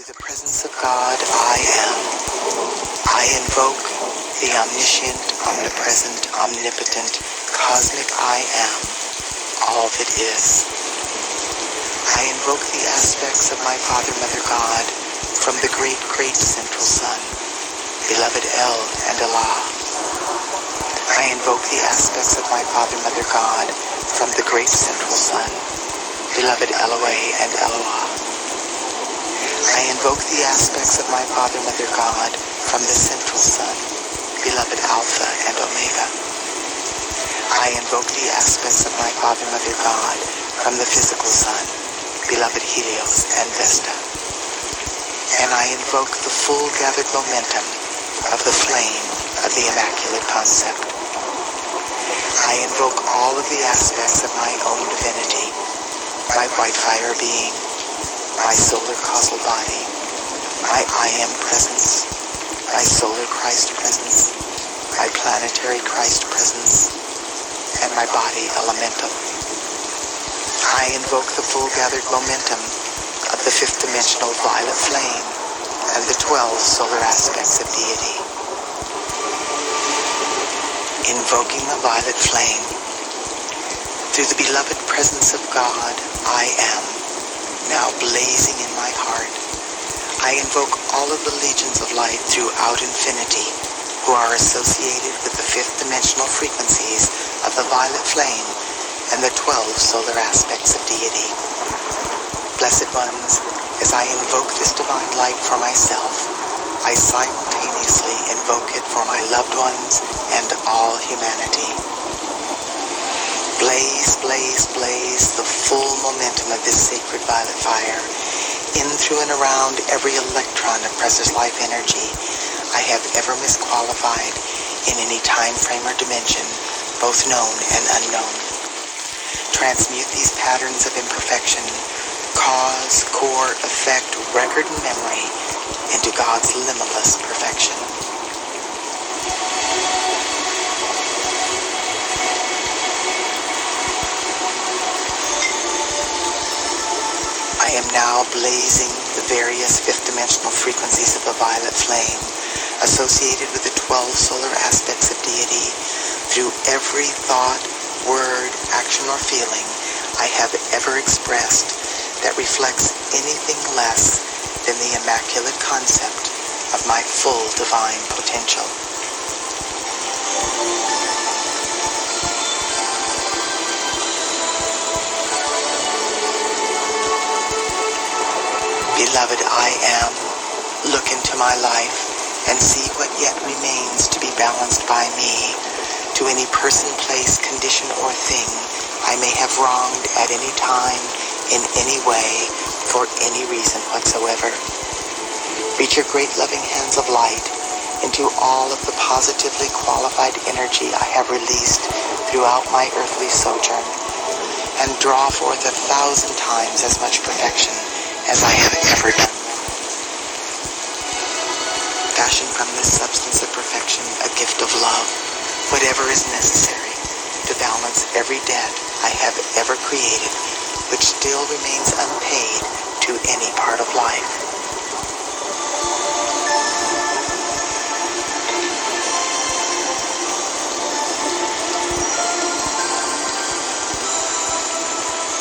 Into the presence of God, I am. I invoke the omniscient, omnipresent, omnipotent, cosmic I am, all that is. I invoke the aspects of my Father, Mother God, from the great, great central sun, beloved El and Allah. I invoke the aspects of my Father, Mother God, from the great central sun, beloved Elohim and Eloah. I invoke the aspects of my Father, Mother God, from the central sun, beloved Alpha and Omega. I invoke the aspects of my Father, Mother God, from the physical sun, beloved Helios and Vesta. And I invoke the full gathered momentum of the flame of the Immaculate Concept. I invoke all of the aspects of my own divinity, my white fire being, my solar causal body, my I am presence, my solar Christ presence, my planetary Christ presence, and my body elemental. I invoke the full gathered momentum of the fifth dimensional violet flame and the 12 solar aspects of deity. Invoking the violet flame, through the beloved presence of God, I am, now blazing in my heart. I invoke all of the legions of light throughout infinity who are associated with the fifth dimensional frequencies of the violet flame and the 12 solar aspects of deity. Blessed ones, as I invoke this divine light for myself, I simultaneously invoke it for my loved ones and all humanity. Blaze, blaze, blaze the full momentum of this sacred violet fire in, through, and around every electron of precious life energy I have ever misqualified in any time frame or dimension, both known and unknown. Transmute these patterns of imperfection, cause, core, effect, record, and memory into God's limitless perfection. I am now blazing the various fifth dimensional frequencies of the violet flame associated with the 12 solar aspects of deity through every thought, word, action, or feeling I have ever expressed that reflects anything less than the immaculate concept of my full divine potential. Beloved I am, look into my life and see what yet remains to be balanced by me, to any person, place, condition, or thing I may have wronged at any time, in any way, for any reason whatsoever. Reach your great loving hands of light into all of the positively qualified energy I have released throughout my earthly sojourn, and draw forth 1,000 times as much perfection as I have ever done. Fashion from this substance of perfection a gift of love, whatever is necessary to balance every debt I have ever created, which still remains unpaid to any part of life.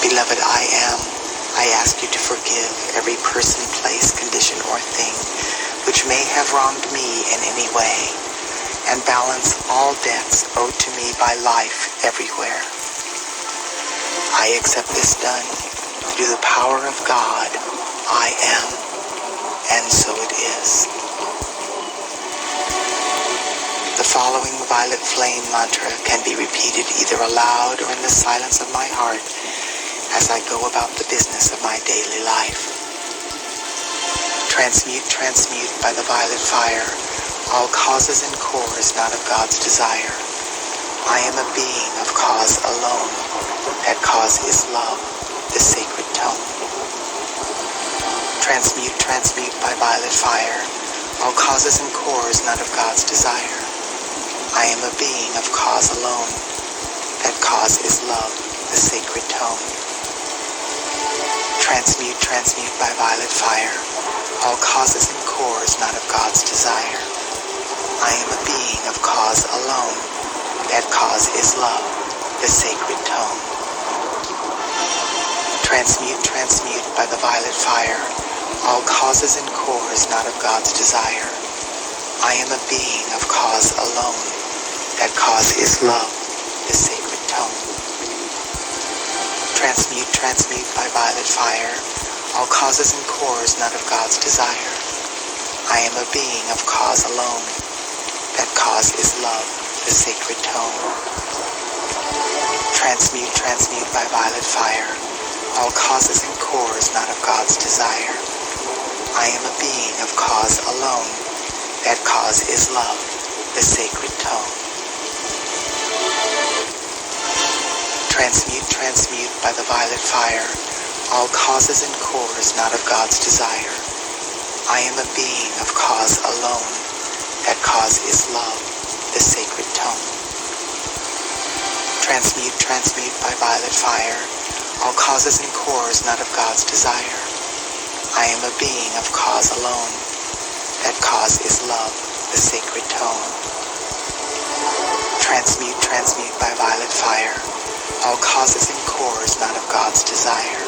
Beloved I am, I ask you to forgive every person, place, condition, or thing which may have wronged me in any way, and balance all debts owed to me by life everywhere. I accept this done through the power of God, I am, and so it is. The following violet flame mantra can be repeated either aloud or in the silence of my heart as I go about the business of my daily life. Transmute, transmute by the violet fire all causes and cores not of God's desire. I am a being of cause alone. That cause is love, the sacred tone. Transmute, transmute by violet fire all causes and cores not of God's desire. I am a being of cause alone. That cause is love, the sacred tone. Transmute, transmute by violet fire all causes and cores not of God's desire. I am a being of cause alone. That cause is love, the sacred tone. Transmute, transmute by the violet fire, all causes and cores not of God's desire. I am a being of cause alone. That cause is love, the sacred tone. Transmute, transmute by violet fire, all causes and cores not of God's desire. I am a being of cause alone. That cause is love, the sacred tone. Transmute, transmute by violet fire, all causes and cores not of God's desire. I am a being of cause alone. That cause is love, the sacred tone. Transmute, transmute by the violet fire, all causes and cores not of God's desire. I am a being of cause alone. That cause is love, the sacred tone. Transmute, transmute by violet fire, all causes and cores not of God's desire. I am a being of cause alone. That cause is love, the sacred tone. Transmute, transmute by violet fire, all causes and cores not of God's desire.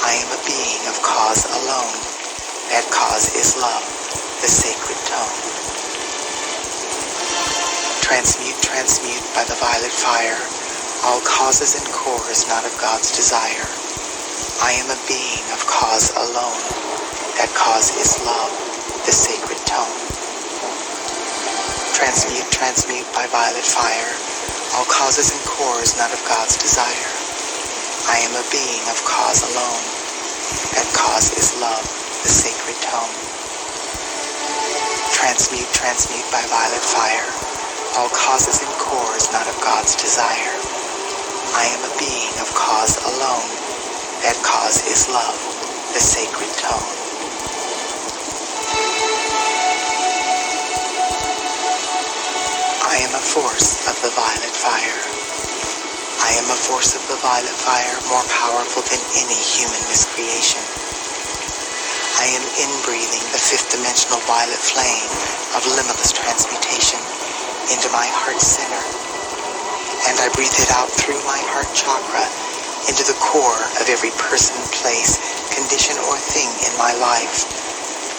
I am a being of cause alone. That cause is love, the sacred tone. Transmute, transmute by the violet fire, all causes and cores not of God's desire. I am a being of cause alone. That cause is love, the sacred tone. Transmute, transmute by violet fire, all causes and cores not of God's desire. I am a being of cause alone. That cause is love, the sacred tone. Transmute, transmute by violet fire, all causes and cores not of God's desire. I am a being of cause alone. That cause is love, the sacred tone. I am a force of the violet fire. I am a force of the violet fire, more powerful than any human miscreation. I am inbreathing the fifth-dimensional violet flame of limitless transmutation into my heart center, and I breathe it out through my heart chakra into the core of every person, place, condition, or thing in my life,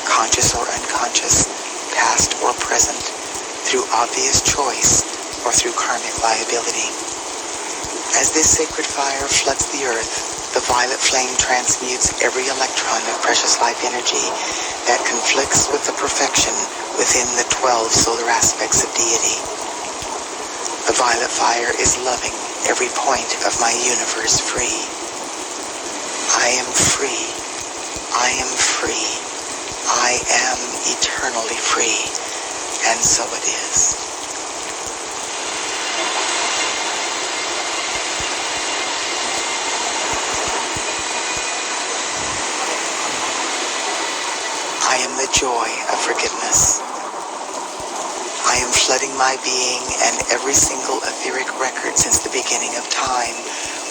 conscious or unconscious, past or present, through obvious choice or through karmic liability. As this sacred fire floods the earth, the violet flame transmutes every electron of precious life energy that conflicts with the perfection within the 12 solar aspects of deity. The violet fire is loving every point of my universe free. I am free. I am free. I am eternally free. And so it is. I am the joy of forgiveness. I am flooding my being and every single etheric record since the beginning of time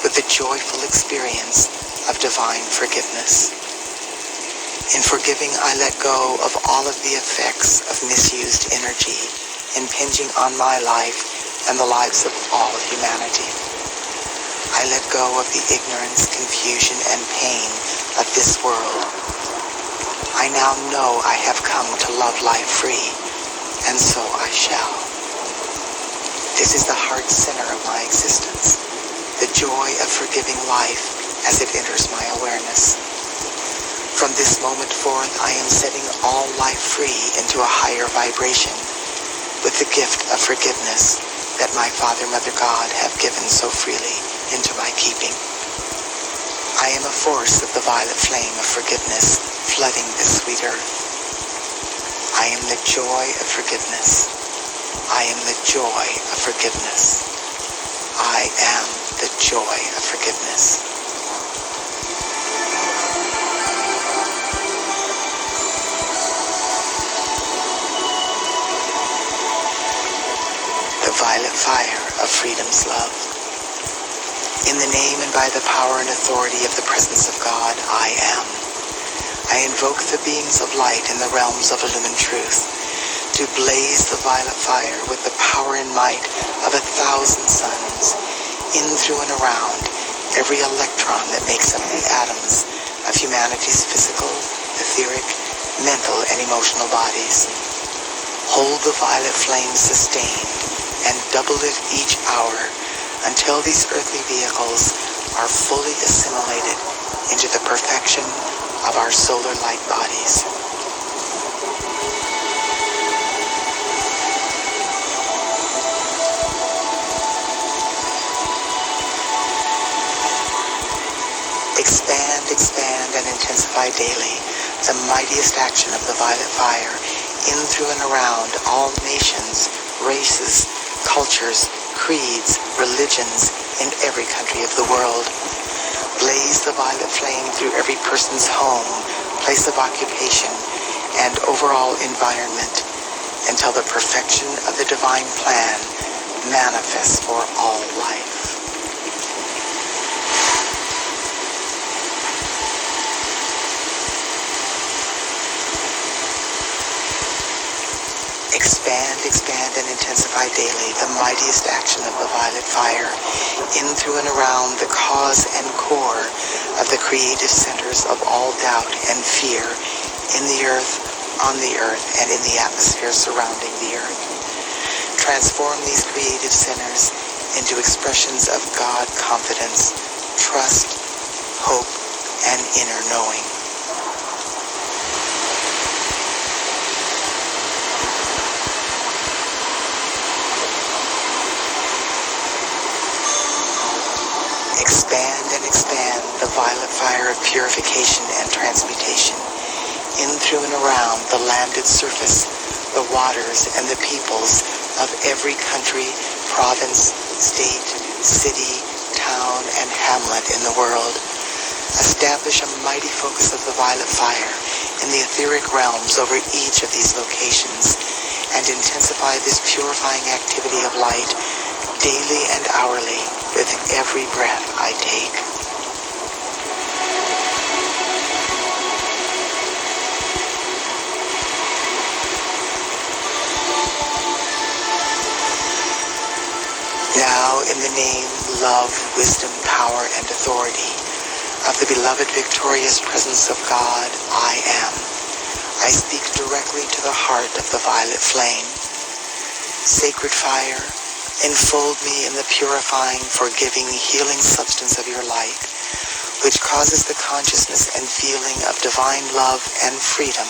with the joyful experience of divine forgiveness. In forgiving, I let go of all of the effects of misused energy impinging on my life and the lives of all humanity. I let go of the ignorance, confusion, and pain of this world. I now know I have come to love life free, and so I shall. This is the heart center of my existence, the joy of forgiving life as it enters my awareness. From this moment forth, I am setting all life free into a higher vibration with the gift of forgiveness that my Father, Mother, God have given so freely into my keeping. I am a force of the violet flame of forgiveness flooding this sweet earth. I am the joy of forgiveness. I am the joy of forgiveness. I am the joy of forgiveness. The violet fire of freedom's love. In the name and by the power and authority of the presence of God, I am. I invoke the beings of light in the realms of illumined truth to blaze the violet fire with the power and might of 1,000 suns, in, through, and around every electron that makes up the atoms of humanity's physical, etheric, mental, and emotional bodies. Hold the violet flame sustained and double it each hour until these earthly vehicles are fully assimilated into the perfection of our solar light bodies. Expand, expand, and intensify daily the mightiest action of the violet fire in, through, and around all nations, races, cultures, creeds, religions in every country of the world. Blaze the violet flame through every person's home, place of occupation, and overall environment until the perfection of the divine plan manifests for all life. Expand, expand, and intensify daily the mightiest action of the violet fire in, through, and around the cause and core of the creative centers of all doubt and fear in the earth, on the earth, and in the atmosphere surrounding the earth. Transform these creative centers into expressions of God confidence, trust, hope, and inner knowing. Expand and expand the violet fire of purification and transmutation in, through, and around the landed surface, the waters, and the peoples of every country, province, state, city, town, and hamlet in the world. Establish a mighty focus of the violet fire in the etheric realms over each of these locations and intensify this purifying activity of light daily and hourly with every breath I take. Now, in the name, love, wisdom, power, and authority of the beloved victorious presence of God, I am. I speak directly to the heart of the violet flame. Sacred fire, enfold me in the purifying, forgiving, healing substance of your light, which causes the consciousness and feeling of divine love and freedom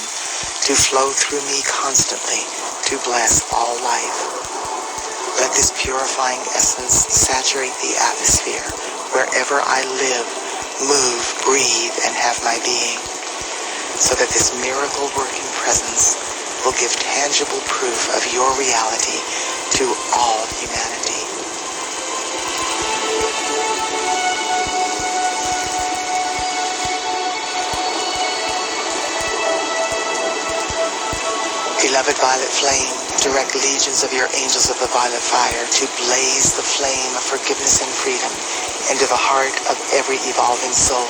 to flow through me constantly to bless all life. Let this purifying essence saturate the atmosphere wherever I live, move, breathe, and have my being, so that this miracle-working presence will give tangible proof of your reality to all humanity. Beloved violet flame, direct legions of your angels of the violet fire to blaze the flame of forgiveness and freedom into the heart of every evolving soul,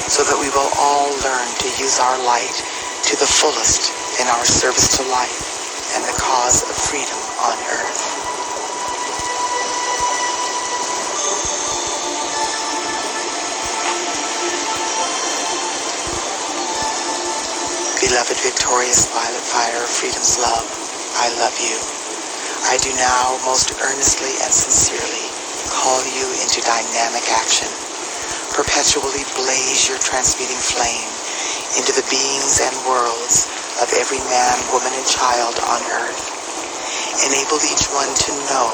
so that we will all learn to use our light to the fullest in our service to life and the cause of freedom on earth. Beloved victorious violet fire of freedom's love, I love you. I do now most earnestly and sincerely call you into dynamic action. Perpetually blaze your transmuting flame into the beings and worlds of every man, woman, and child on earth. Enable each one to know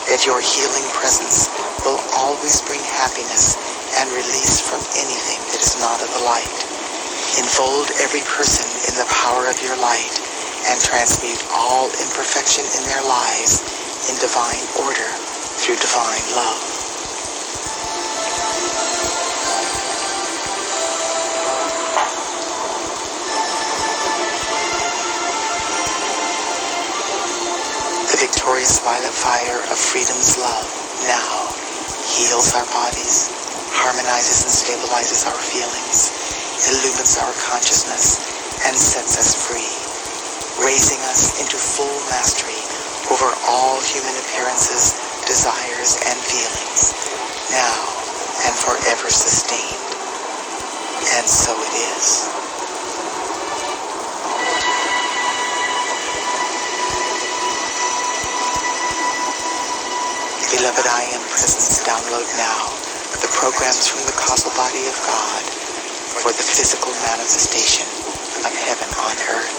that your healing presence will always bring happiness and release from anything that is not of the light. Enfold every person in the power of your light and transmute all imperfection in their lives in divine order through divine love. The victorious violet fire of freedom's love now heals our bodies, harmonizes and stabilizes our feelings, illumines our consciousness and sets us free, raising us into full mastery over all human appearances, desires, and feelings, now and forever sustained. And so it is. Beloved I Am Presence, download now the programs from the causal body of God for the physical manifestation of heaven on earth.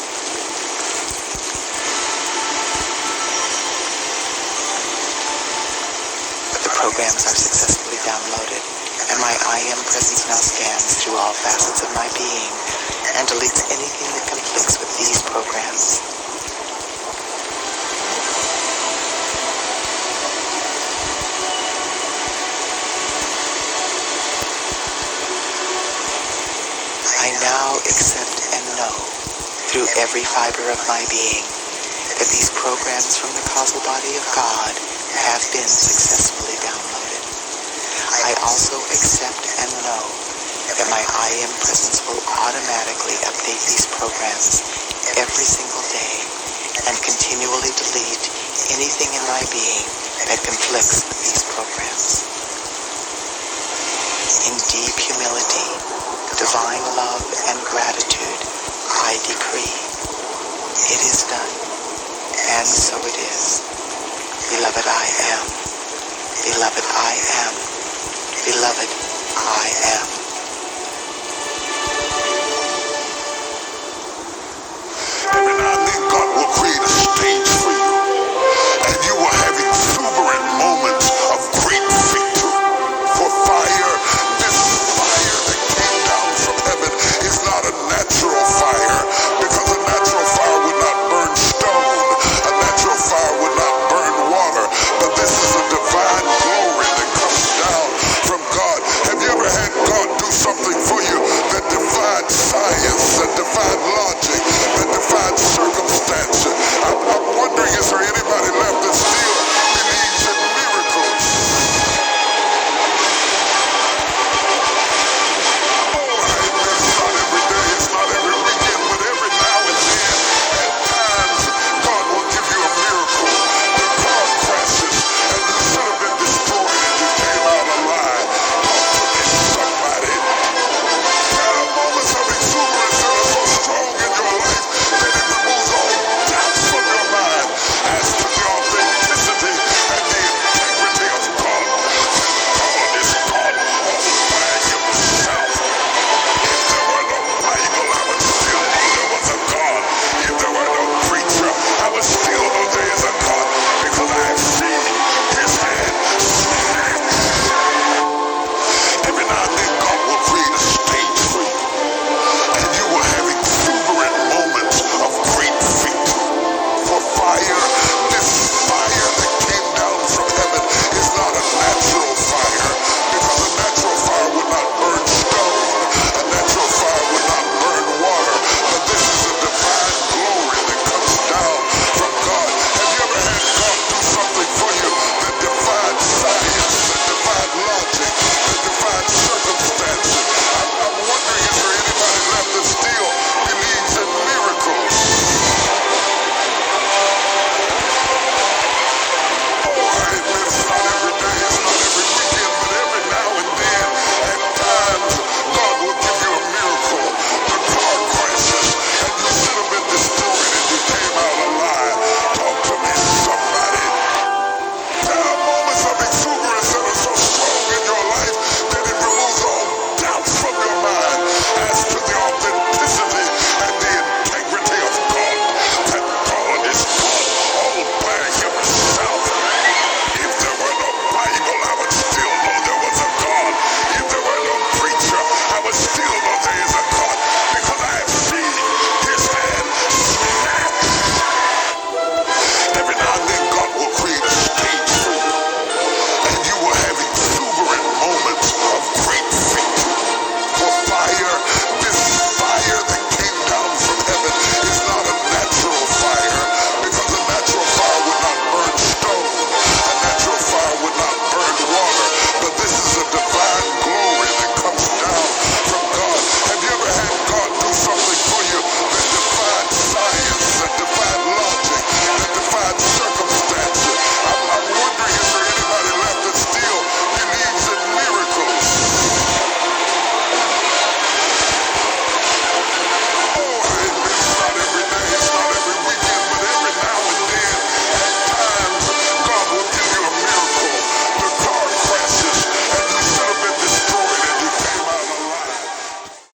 The programs are successfully downloaded, and my I Am Presence now scans through all facets of my being and deletes anything that conflicts with these programs. I now accept and know through every fiber of my being that these programs from the causal body of God have been successfully downloaded. I also accept and know that my I Am Presence will automatically update these programs every single day and continually delete anything in my being that conflicts with these programs. In deep humility, divine love and gratitude, I decree, it is done, and so it is. Beloved I am, beloved I am, beloved I am.